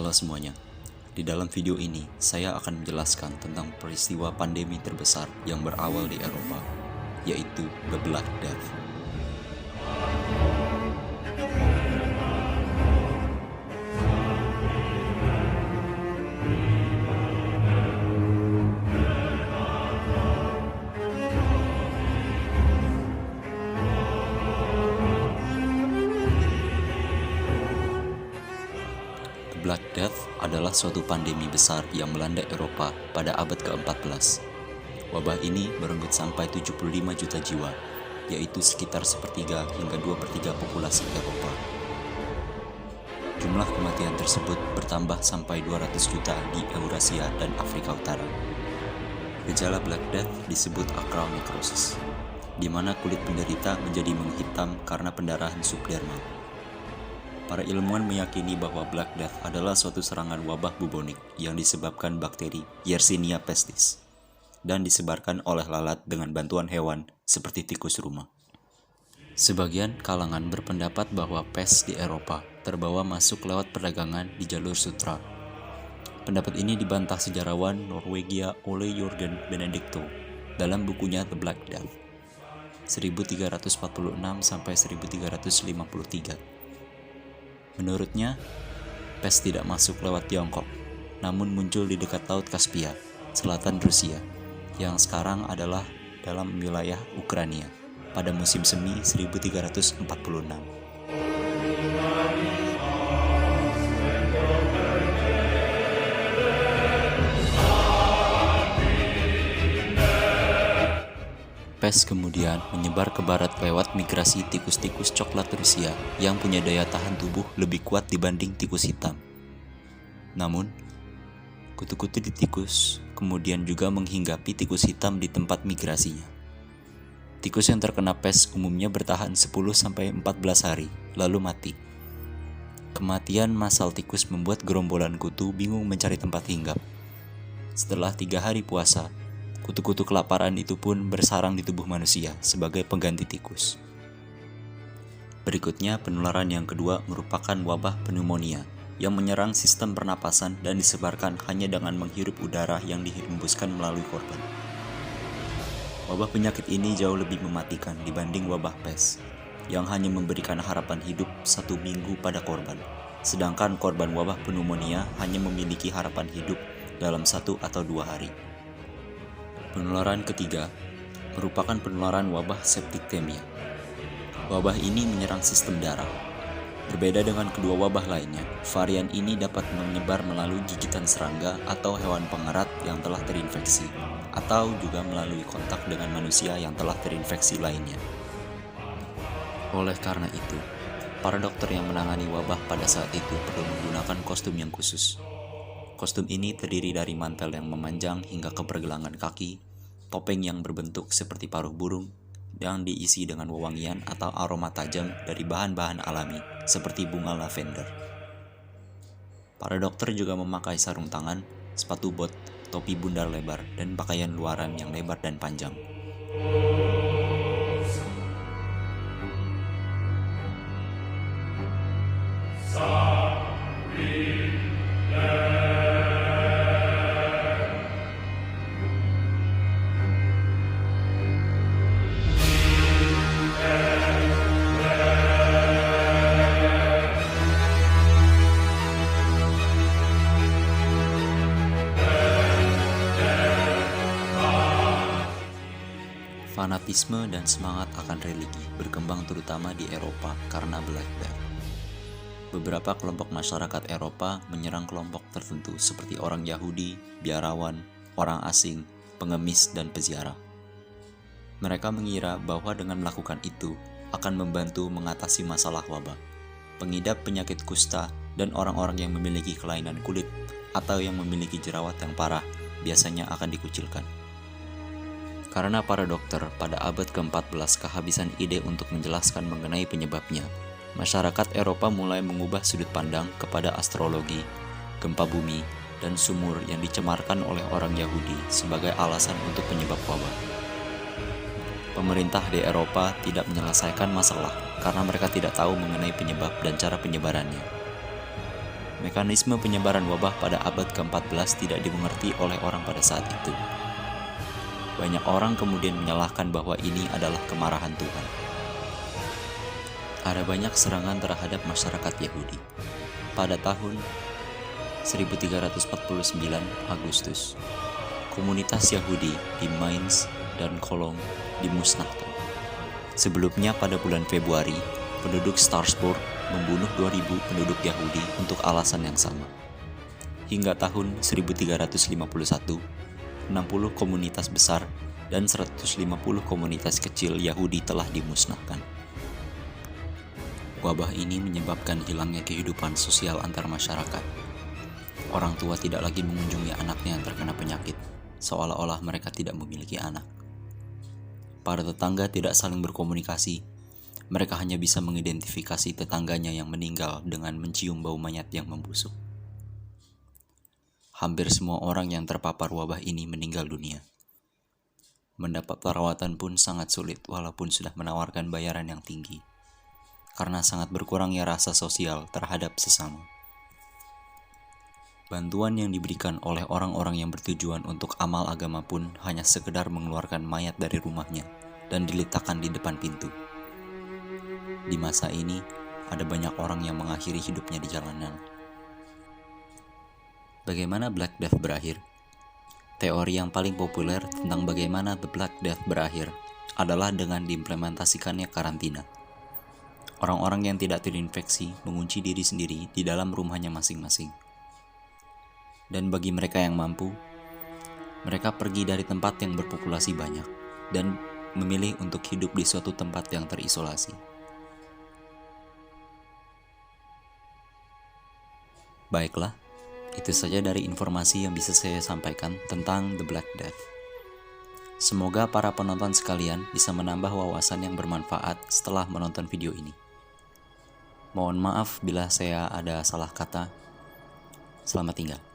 Halo semuanya, di dalam video ini saya akan menjelaskan tentang peristiwa pandemi terbesar yang berawal di Eropa, yaitu The Black Death. Black Death adalah suatu pandemi besar yang melanda Eropa pada abad ke-14. Wabah ini merenggut sampai 75 juta jiwa, yaitu sekitar sepertiga hingga 2/3 populasi Eropa. Jumlah kematian tersebut bertambah sampai 200 juta di Eurasia dan Afrika Utara. Gejala Black Death disebut acral necrosis, di mana kulit penderita menjadi menghitam karena pendarahan subdermal. Para ilmuwan meyakini bahwa Black Death adalah suatu serangan wabah bubonik yang disebabkan bakteri Yersinia pestis dan disebarkan oleh lalat dengan bantuan hewan seperti tikus rumah. Sebagian kalangan berpendapat bahwa pes di Eropa terbawa masuk lewat perdagangan di jalur sutra. Pendapat ini dibantah sejarawan Norwegia Ole Jørgen Benedicte dalam bukunya The Black Death 1346 sampai 1353. Menurutnya, pes tidak masuk lewat Tiongkok, namun muncul di dekat Laut Kaspia, selatan Rusia, yang sekarang adalah dalam wilayah Ukraina pada musim semi 1346. Pes kemudian menyebar ke barat lewat migrasi tikus-tikus coklat Rusia yang punya daya tahan tubuh lebih kuat dibanding tikus hitam. Namun, kutu-kutu di tikus kemudian juga menghinggapi tikus hitam di tempat migrasinya. Tikus yang terkena pes umumnya bertahan 10-14 hari, lalu mati. Kematian massal tikus membuat gerombolan kutu bingung mencari tempat hinggap. Setelah 3 hari puasa, kutu-kutu kelaparan itu pun bersarang di tubuh manusia sebagai pengganti tikus. Berikutnya, penularan yang kedua merupakan wabah pneumonia yang menyerang sistem pernapasan dan disebarkan hanya dengan menghirup udara yang dihembuskan melalui korban. Wabah penyakit ini jauh lebih mematikan dibanding wabah pes yang hanya memberikan harapan hidup 1 minggu pada korban, sedangkan korban wabah pneumonia hanya memiliki harapan hidup dalam 1 atau 2 hari. Penularan ketiga merupakan penularan wabah septikemia. Wabah ini menyerang sistem darah. Berbeda dengan kedua wabah lainnya, varian ini dapat menyebar melalui gigitan serangga atau hewan pengerat yang telah terinfeksi, atau juga melalui kontak dengan manusia yang telah terinfeksi lainnya. Oleh karena itu, para dokter yang menangani wabah pada saat itu perlu menggunakan kostum yang khusus. Kostum ini terdiri dari mantel yang memanjang hingga ke pergelangan kaki, topeng yang berbentuk seperti paruh burung, yang diisi dengan wewangian atau aroma tajam dari bahan-bahan alami, seperti bunga lavender. Para dokter juga memakai sarung tangan, sepatu bot, topi bundar lebar, dan pakaian luaran yang lebar dan panjang. Fanatisme dan semangat akan religi berkembang terutama di Eropa karena Black Death. Beberapa kelompok masyarakat Eropa menyerang kelompok tertentu seperti orang Yahudi, biarawan, orang asing, pengemis, dan peziarah. Mereka mengira bahwa dengan melakukan itu akan membantu mengatasi masalah wabah. Pengidap penyakit kusta dan orang-orang yang memiliki kelainan kulit atau yang memiliki jerawat yang parah biasanya akan dikucilkan. Karena para dokter pada abad ke-14 kehabisan ide untuk menjelaskan mengenai penyebabnya, masyarakat Eropa mulai mengubah sudut pandang kepada astrologi, gempa bumi, dan sumur yang dicemarkan oleh orang Yahudi sebagai alasan untuk penyebab wabah. Pemerintah di Eropa tidak menyelesaikan masalah karena mereka tidak tahu mengenai penyebab dan cara penyebarannya. Mekanisme penyebaran wabah pada abad ke-14 tidak dimengerti oleh orang pada saat itu. Banyak orang kemudian menyalahkan bahwa ini adalah kemarahan Tuhan. Ada banyak serangan terhadap masyarakat Yahudi. Pada tahun 1349 Agustus, komunitas Yahudi di Mainz dan Cologne dimusnahkan. Sebelumnya pada bulan Februari, penduduk Strasbourg membunuh 2000 penduduk Yahudi untuk alasan yang sama. Hingga tahun 1351, 60 komunitas besar dan 150 komunitas kecil Yahudi telah dimusnahkan. Wabah ini menyebabkan hilangnya kehidupan sosial antar masyarakat. Orang tua tidak lagi mengunjungi anaknya yang terkena penyakit, seolah-olah mereka tidak memiliki anak. Para tetangga tidak saling berkomunikasi. Mereka hanya bisa mengidentifikasi tetangganya yang meninggal dengan mencium bau mayat yang membusuk. Hampir semua orang yang terpapar wabah ini meninggal dunia. Mendapat perawatan pun sangat sulit walaupun sudah menawarkan bayaran yang tinggi, karena sangat berkurangnya rasa sosial terhadap sesama. Bantuan yang diberikan oleh orang-orang yang bertujuan untuk amal agama pun hanya sekedar mengeluarkan mayat dari rumahnya dan diletakkan di depan pintu. Di masa ini, ada banyak orang yang mengakhiri hidupnya di jalanan. Bagaimana Black Death berakhir? Teori yang paling populer tentang bagaimana The Black Death berakhir adalah dengan diimplementasikannya karantina. Orang-orang yang tidak terinfeksi mengunci diri sendiri di dalam rumahnya masing-masing. Dan bagi mereka yang mampu, mereka pergi dari tempat yang berpopulasi banyak dan memilih untuk hidup di suatu tempat yang terisolasi. Baiklah, itu saja dari informasi yang bisa saya sampaikan tentang The Black Death. Semoga para penonton sekalian bisa menambah wawasan yang bermanfaat setelah menonton video ini. Mohon maaf bila saya ada salah kata. Selamat tinggal.